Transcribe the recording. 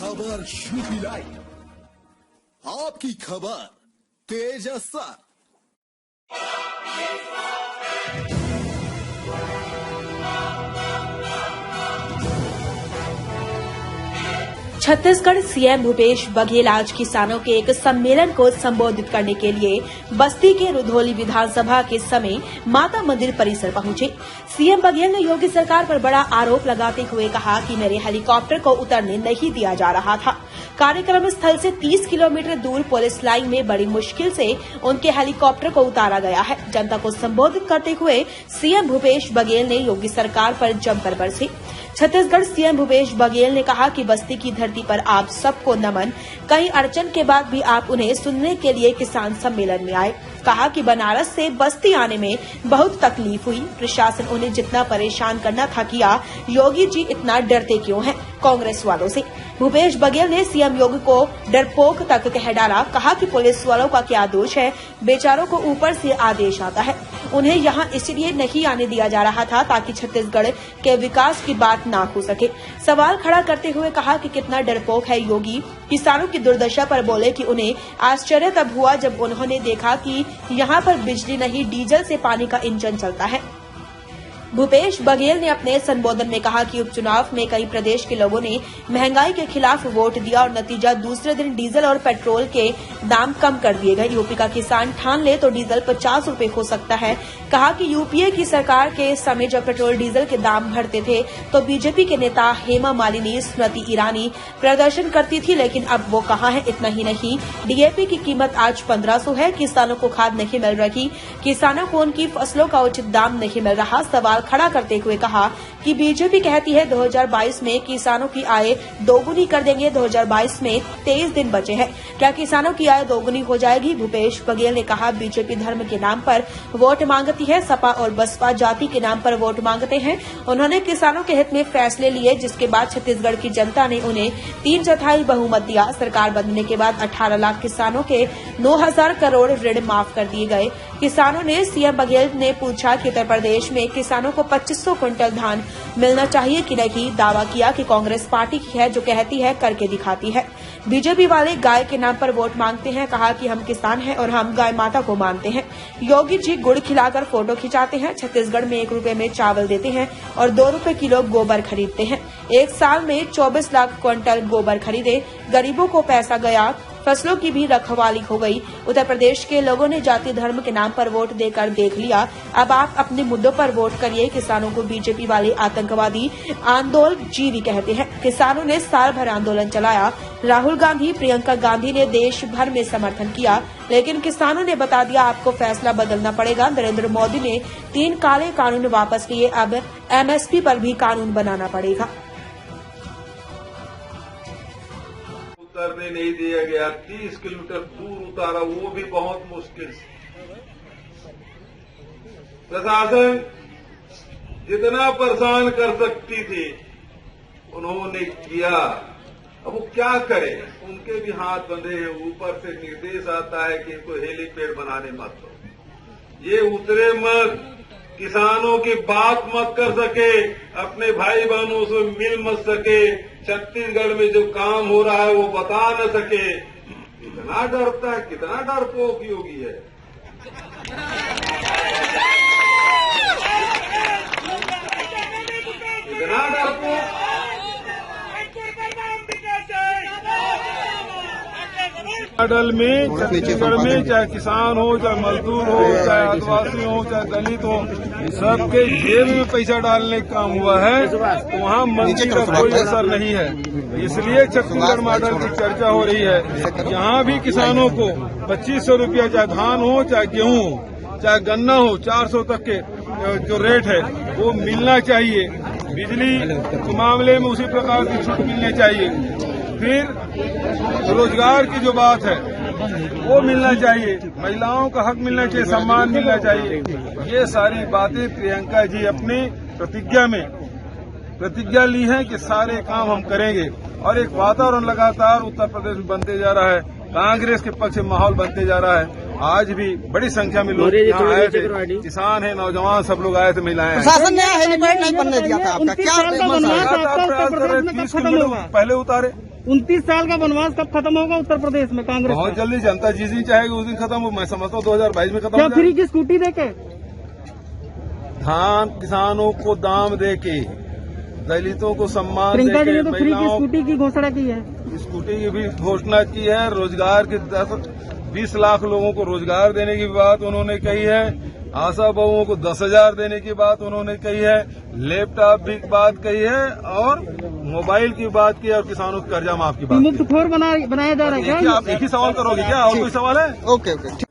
खबर UP live, आपकी खबर तेज असर। छत्तीसगढ़ सीएम भूपेश बघेल आज किसानों के एक सम्मेलन को संबोधित करने के लिए बस्ती के रुधौली विधानसभा के समय माता मंदिर परिसर पहुंचे। सीएम बघेल ने योगी सरकार पर बड़ा आरोप लगाते हुए कहा कि मेरे हेलीकॉप्टर को उतरने नहीं दिया जा रहा था। कार्यक्रम स्थल से 30 किलोमीटर दूर पुलिस लाइन में बड़ी मुश्किल से उनके हेलीकॉप्टर को उतारा गया है। जनता को संबोधित करते हुए सीएम भूपेश बघेल ने योगी सरकार पर जमकर बरसे। छत्तीसगढ़ सीएम भूपेश बघेल ने कहा कि बस्ती की धरती पर आप सबको नमन। कई अड़चन के बाद भी आप उन्हें सुनने के लिए किसान सम्मेलन में आए। कहा कि बनारस से बस्ती आने में बहुत तकलीफ हुई, प्रशासन उन्हें जितना परेशान करना था किया, योगी जी इतना डरते क्यों हैं कांग्रेस वालों से। भूपेश बघेल ने सीएम योगी को डरपोक तक कह डाला। कहा कि पुलिस वालों का क्या दोष है, बेचारों को ऊपर से आदेश आता है, उन्हें यहाँ इसलिए नहीं आने दिया जा रहा था ताकि छत्तीसगढ़ के विकास की बात ना हो सके। सवाल खड़ा करते हुए कहा कि कितना डरपोक है योगी। किसानों की दुर्दशा पर बोले कि उन्हें आश्चर्य तब हुआ जब उन्होंने देखा कि यहाँ पर बिजली नहीं, डीजल से पानी का इंजन चलता है। भूपेश बघेल ने अपने संबोधन में कहा कि उपचुनाव में कई प्रदेश के लोगों ने महंगाई के खिलाफ वोट दिया और नतीजा दूसरे दिन डीजल और पेट्रोल के दाम कम कर दिए गए। यूपी का किसान ठान ले तो डीजल 50 रुपए हो सकता है। कहा कि यूपीए की सरकार के समय जब पेट्रोल डीजल के दाम बढ़ते थे तो बीजेपी के नेता हेमा मालिनी, स्मृति ईरानी प्रदर्शन करती थी, लेकिन अब वो कहाँ है। इतना ही नहीं, डीएपी की कीमत आज 1500 है। किसानों को खाद नहीं मिल रही, किसानों को उनकी फसलों का उचित दाम नहीं मिल रहा। सवाल खड़ा करते हुए कहा कि बीजेपी कहती है 2022 में किसानों की आय दोगुनी कर देंगे। 2022 में 23 दिन बचे हैं, क्या किसानों की आय दोगुनी हो जाएगी? भूपेश बघेल ने कहा बीजेपी धर्म के नाम पर वोट मांगती है, सपा और बसपा जाति के नाम पर वोट मांगते हैं। उन्होंने किसानों के हित में फैसले लिए, जिसके बाद छत्तीसगढ़ की जनता ने उन्हें 3/4 बहुमत दिया। सरकार बनने के बाद 18 लाख किसानों के 9,000 करोड़ ऋण माफ कर दिए गए। किसानों ने सीएम बघेल ने पूछा कि उत्तर प्रदेश में किसानों को 2500 क्विंटल धान मिलना चाहिए कि नहीं। दावा किया कि कांग्रेस पार्टी की है जो कहती है करके दिखाती है। बीजेपी वाले गाय के नाम पर वोट मांगते हैं। कहा कि हम किसान हैं और हम गाय माता को मानते हैं। योगी जी गुड़ खिलाकर फोटो खिंचाते हैं। छत्तीसगढ़ में 1 रुपए में चावल देते हैं और 2 रुपए किलो गोबर खरीदते हैं। एक साल में 24 लाख क्विंटल गोबर खरीदे, गरीबों को पैसा गया, फसलों की भी रखवाली हो गई। उत्तर प्रदेश के लोगों ने जाति धर्म के नाम पर वोट देकर देख लिया। अब आप अपने मुद्दों पर वोट करिए। किसानों को बीजेपी वाले आतंकवादी आंदोलनजीवी कहते हैं। किसानों ने साल भर आंदोलन चलाया। राहुल गांधी, प्रियंका गांधी ने देश भर में समर्थन किया, लेकिन किसानों ने बता दिया आपको फैसला बदलना पड़ेगा। नरेंद्र मोदी ने 3 काले कानून वापस लिए, अब एमएसपी पर भी कानून बनाना पड़ेगा। उतरने नहीं दिया गया, 30 किलोमीटर दूर उतारा, वो भी बहुत मुश्किल से। प्रशासन जितना परेशान कर सकती थी उन्होंने किया। अब वो क्या करे, उनके भी हाथ बंधे हैं। ऊपर से निर्देश आता है कि इनको हेलीपैड बनाने मत दो, ये उतरे मत, किसानों की बात मत कर सके, अपने भाई बहनों से मिल मत सके, छत्तीसगढ़ में जो काम हो रहा है वो बता न सके। कितना डरता है, कितना डरपोक योगी है। कितना डरपोक। मॉडल में छत्तीसगढ़ में चाहे किसान हो, चाहे मजदूर हो, चाहे आदिवासी हो, चाहे दलित हो, सबके जेब में पैसा डालने का काम हुआ है। तो वहाँ मंत्री का कोई असर नहीं है। इसलिए छत्तीसगढ़ मॉडल की चर्चा हो रही है। यहाँ भी किसानों को 2500 रुपया, चाहे धान हो, चाहे गेहूं हो, चाहे गन्ना हो, 400 तक के जो रेट है वो मिलना चाहिए। बिजली के मामले में उसी प्रकार की छूट मिलनी चाहिए। फिर रोजगार की जो बात है वो मिलना चाहिए, महिलाओं का हक मिलना चाहिए, सम्मान मिलना चाहिए। ये सारी बातें प्रियंका जी अपनी प्रतिज्ञा ली है कि सारे काम हम करेंगे। और एक वातावरण लगातार उत्तर प्रदेश में बनते जा रहा है, कांग्रेस के पक्ष में माहौल बनते जा रहा है। आज भी बड़ी संख्या में लोग यहाँ आए थे, किसान है, नौजवान, सब लोग आए थे, महिलाएं। प्रशासन ने हेलीपैड नहीं बनने दिया था आपका क्या? प्रयास कर रहे 30 किलोमीटर पहले उतारे। 29 साल का वनवास कब खत्म होगा उत्तर प्रदेश में कांग्रेस बहुत का? जल्दी जनता जिस दिन चाहेगी उस दिन खत्म हो। मैं समझता हूँ 2022 में खत्म क्या हो फ्री जाएगा। की स्कूटी देके? धान किसानों को दाम देके, दलितों को सम्मान प्रियंका जी देके, ने तो फ्री की महिलाओं स्कूटी की घोषणा की है। स्कूटी की भी घोषणा की है। रोजगार के 20 लाख लोगों को रोजगार देने की बात उन्होंने कही है। आशा बहुओं को 10,000 देने की बात उन्होंने कही है। लैपटॉप की बात कही है और मोबाइल की बात की है और किसानों का कर्जा माफ की बात की है। मुफ्तखोर बनाया जा रहा है आप क्या? एक ही सवाल करोगे क्या? और कोई सवाल है? Okay okay